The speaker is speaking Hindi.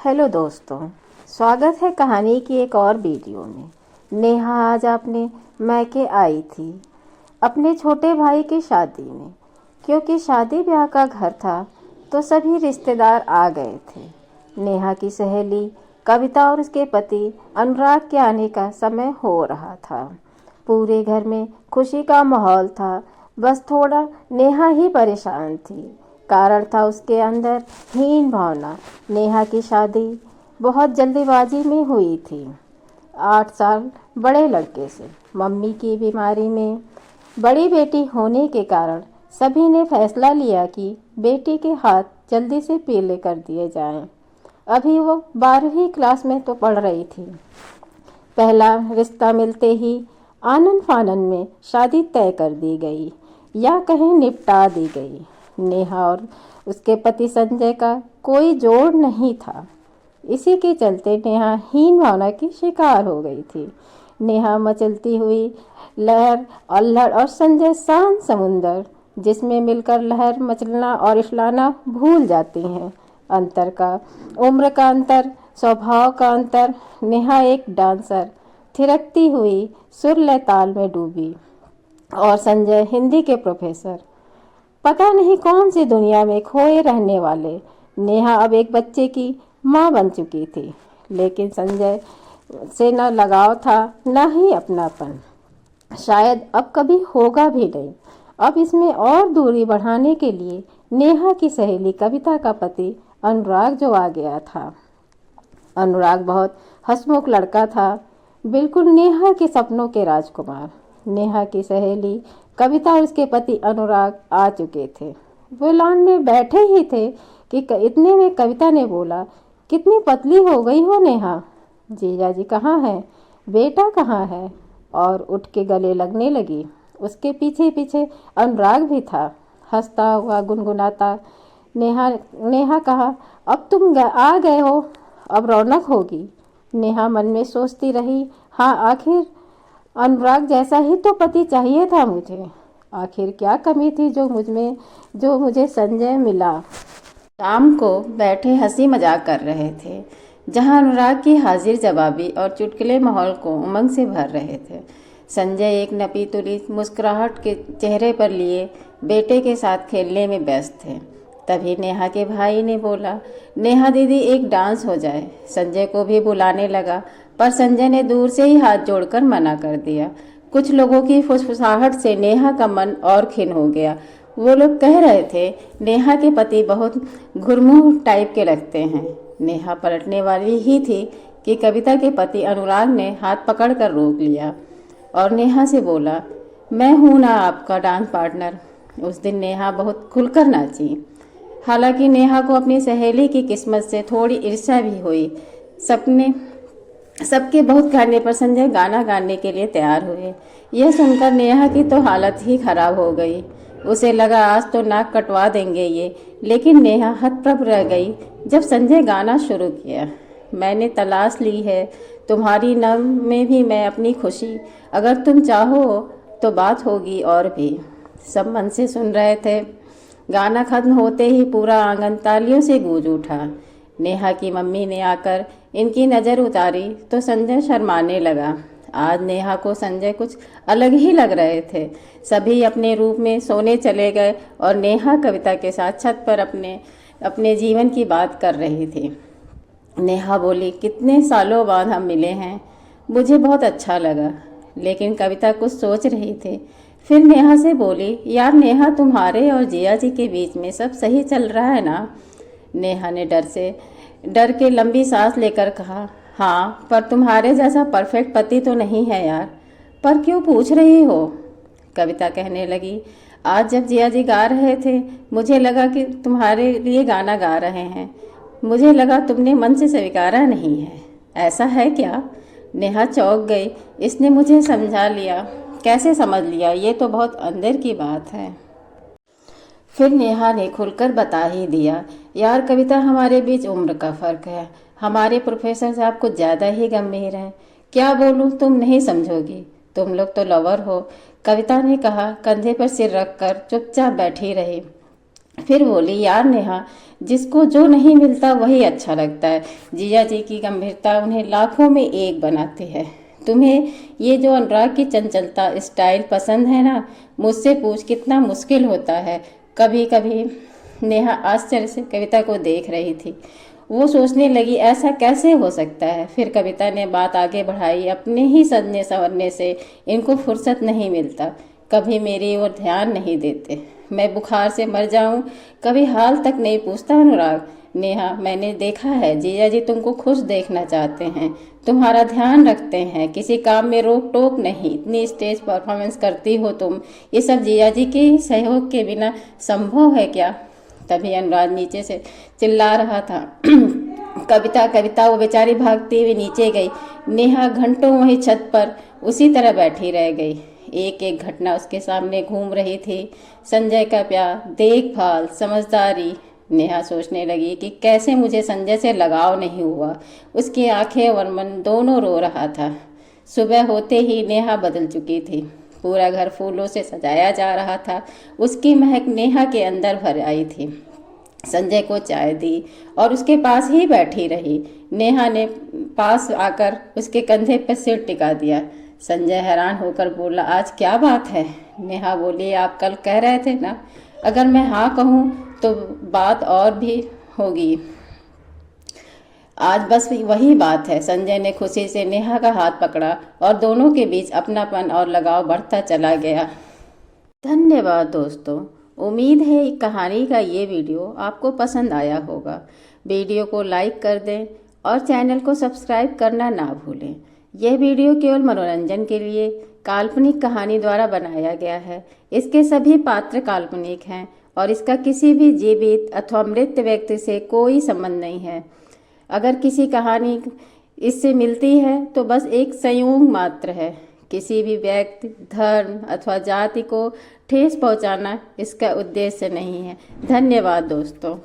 हेलो दोस्तों, स्वागत है कहानी की एक और वीडियो में। नेहा आज अपने मैके आई थी अपने छोटे भाई की शादी में। क्योंकि शादी ब्याह का घर था तो सभी रिश्तेदार आ गए थे। नेहा की सहेली कविता और उसके पति अनुराग के आने का समय हो रहा था। पूरे घर में खुशी का माहौल था, बस थोड़ा नेहा ही परेशान थी। कारण था उसके अंदर हीन भावना। नेहा की शादी बहुत जल्दीबाजी में हुई थी, 8 साल बड़े लड़के से। मम्मी की बीमारी में बड़ी बेटी होने के कारण सभी ने फैसला लिया कि बेटी के हाथ जल्दी से पीले कर दिए जाएं। अभी वो 12वीं क्लास में तो पढ़ रही थी। पहला रिश्ता मिलते ही आनन फानन में शादी तय कर दी गई, या कहीं निपटा दी गई। नेहा और उसके पति संजय का कोई जोड़ नहीं था। इसी के चलते नेहा हीन भावना की शिकार हो गई थी। नेहा मचलती हुई लहर और संजय शांत समुंदर, जिसमें मिलकर लहर मचलना और इछलाना भूल जाती हैं। अंतर का, उम्र का अंतर, स्वभाव का अंतर। नेहा एक डांसर थिरकती हुई सुर लय ताल में डूबी और संजय हिंदी के प्रोफेसर, पता नहीं कौन सी दुनिया में खोए रहने वाले। नेहा अब एक बच्चे की माँ बन चुकी थी, लेकिन संजय से न लगाव था न ही अपनापन। शायद अब कभी होगा भी नहीं। अब इसमें और दूरी बढ़ाने के लिए नेहा की सहेली कविता का पति अनुराग जो आ गया था। अनुराग बहुत हंसमुख लड़का था, बिल्कुल नेहा के सपनों के राजकुमार। नेहा की सहेली कविता और उसके पति अनुराग आ चुके थे। वो लॉन में बैठे ही थे कि इतने में कविता ने बोला, कितनी पतली हो गई हो नेहा। जीजा जी कहाँ हैं, बेटा कहाँ है, और उठ के गले लगने लगी। उसके पीछे पीछे अनुराग भी था, हंसता हुआ गुनगुनाता। नेहा कहा, अब तुम आ गए हो, अब रौनक होगी। नेहा मन में सोचती रही, हाँ आखिर अनुराग जैसा ही तो पति चाहिए था मुझे। आखिर क्या कमी थी जो मुझे संजय मिला। शाम को बैठे हंसी मजाक कर रहे थे, जहां अनुराग की हाजिर जवाबी और चुटकुले माहौल को उमंग से भर रहे थे। संजय एक नपी तुली मुस्कुराहट के चेहरे पर लिए बेटे के साथ खेलने में व्यस्त थे। तभी नेहा के भाई ने बोला, नेहा दीदी एक डांस हो जाए। संजय को भी बुलाने लगा, पर संजय ने दूर से ही हाथ जोड़कर मना कर दिया। कुछ लोगों की फुसफुसाहट से नेहा का मन और खिन्न हो गया। वो लोग कह रहे थे, नेहा के पति बहुत घुरमुह टाइप के लगते हैं। नेहा पलटने वाली ही थी कि कविता के पति अनुराग ने हाथ पकड़कर रोक लिया और नेहा से बोला, मैं हूँ ना आपका डांस पार्टनर। उस दिन नेहा बहुत खुलकर नाची। हालांकि नेहा को अपनी सहेली की किस्मत से थोड़ी ईर्ष्या भी हुई। सबके बहुत कहने पर संजय गाना गाने के लिए तैयार हुए। यह सुनकर नेहा की तो हालत ही खराब हो गई। उसे लगा आज तो नाक कटवा देंगे ये, लेकिन नेहा हतप्रभ रह गई जब संजय गाना शुरू किया। मैंने तलाश ली है तुम्हारी नम में भी मैं अपनी खुशी, अगर तुम चाहो तो बात होगी और भी। सब मन से सुन रहे थे। गाना खत्म होते ही पूरा आंगन तालियों से गूंज उठा। नेहा की मम्मी ने आकर इनकी नज़र उतारी तो संजय शर्माने लगा। आज नेहा को संजय कुछ अलग ही लग रहे थे। सभी अपने रूप में सोने चले गए और नेहा कविता के साथ छत पर अपने जीवन की बात कर रही थी। नेहा बोली, कितने सालों बाद हम मिले हैं, मुझे बहुत अच्छा लगा। लेकिन कविता कुछ सोच रही थी। फिर नेहा से बोली, यार नेहा, तुम्हारे और जिया जी के बीच में सब सही चल रहा है ना। नेहा ने डर के लंबी सांस लेकर कहा, हाँ, पर तुम्हारे जैसा परफेक्ट पति तो नहीं है यार। पर क्यों पूछ रही हो। कविता कहने लगी, आज जब जिया जी गा रहे थे मुझे लगा कि तुम्हारे लिए गाना गा रहे हैं। मुझे लगा तुमने मन से स्वीकारा नहीं है। ऐसा है क्या। नेहा चौंक गई। इसने मुझे समझा लिया। कैसे समझ लिया, ये तो बहुत अंदर की बात है। फिर नेहा ने खुलकर बता ही दिया, यार कविता, हमारे बीच उम्र का फ़र्क है। हमारे प्रोफेसर साहब कुछ ज़्यादा ही गंभीर हैं। क्या बोलूँ, तुम नहीं समझोगी। तुम लोग तो लवर हो। कविता ने कहा, कंधे पर सिर रखकर चुपचाप बैठी रही। फिर बोली, यार नेहा, जिसको जो नहीं मिलता वही अच्छा लगता है। जीजा जी की गंभीरता उन्हें लाखों में एक बनाती है। तुम्हें ये जो अनुराग की चंचलता स्टाइल पसंद है ना, मुझसे पूछ कितना मुश्किल होता है कभी कभी। नेहा आश्चर्य से कविता को देख रही थी। वो सोचने लगी, ऐसा कैसे हो सकता है। फिर कविता ने बात आगे बढ़ाई, अपने ही सजने संवरने से इनको फुर्सत नहीं मिलता, कभी मेरी ओर ध्यान नहीं देते। मैं बुखार से मर जाऊं, कभी हाल तक नहीं पूछता अनुराग। नेहा, मैंने देखा है जीजा जी तुमको खुश देखना चाहते हैं, तुम्हारा ध्यान रखते हैं, किसी काम में रोक टोक नहीं। इतनी स्टेज परफॉर्मेंस करती हो तुम, ये सब जीजा जी के सहयोग के बिना संभव है क्या। तभी अनुराग नीचे से चिल्ला रहा था, कविता कविता। वो बेचारी भागती हुई नीचे गई। नेहा घंटों वहीं छत पर उसी तरह बैठी रह गई। एक एक घटना उसके सामने घूम रही थी। संजय का प्यार, देखभाल, समझदारी। नेहा सोचने लगी कि कैसे मुझे संजय से लगाव नहीं हुआ। उसकी आंखें और मन दोनों रो रहा था। सुबह होते ही नेहा बदल चुकी थी। पूरा घर फूलों से सजाया जा रहा था। उसकी महक नेहा के अंदर भर आई थी। संजय को चाय दी और उसके पास ही बैठी रही। नेहा ने पास आकर उसके कंधे पर सिर टिका दिया। संजय हैरान होकर बोला, आज क्या बात है। नेहा बोली, आप कल कह रहे थे ना, अगर मैं हाँ कहूँ तो बात और भी होगी। आज बस वही बात है। संजय ने खुशी से नेहा का हाथ पकड़ा और दोनों के बीच अपनापन और लगाव बढ़ता चला गया। धन्यवाद दोस्तों। उम्मीद है कहानी का ये वीडियो आपको पसंद आया होगा। वीडियो को लाइक कर दें और चैनल को सब्सक्राइब करना ना भूलें। यह वीडियो केवल मनोरंजन के लिए काल्पनिक कहानी द्वारा बनाया गया है। इसके सभी पात्र काल्पनिक हैं और इसका किसी भी जीवित अथवा मृत व्यक्ति से कोई संबंध नहीं है। अगर किसी कहानी इससे मिलती है तो बस एक संयोग मात्र है। किसी भी व्यक्ति, धर्म अथवा जाति को ठेस पहुंचाना इसका उद्देश्य नहीं है। धन्यवाद दोस्तों।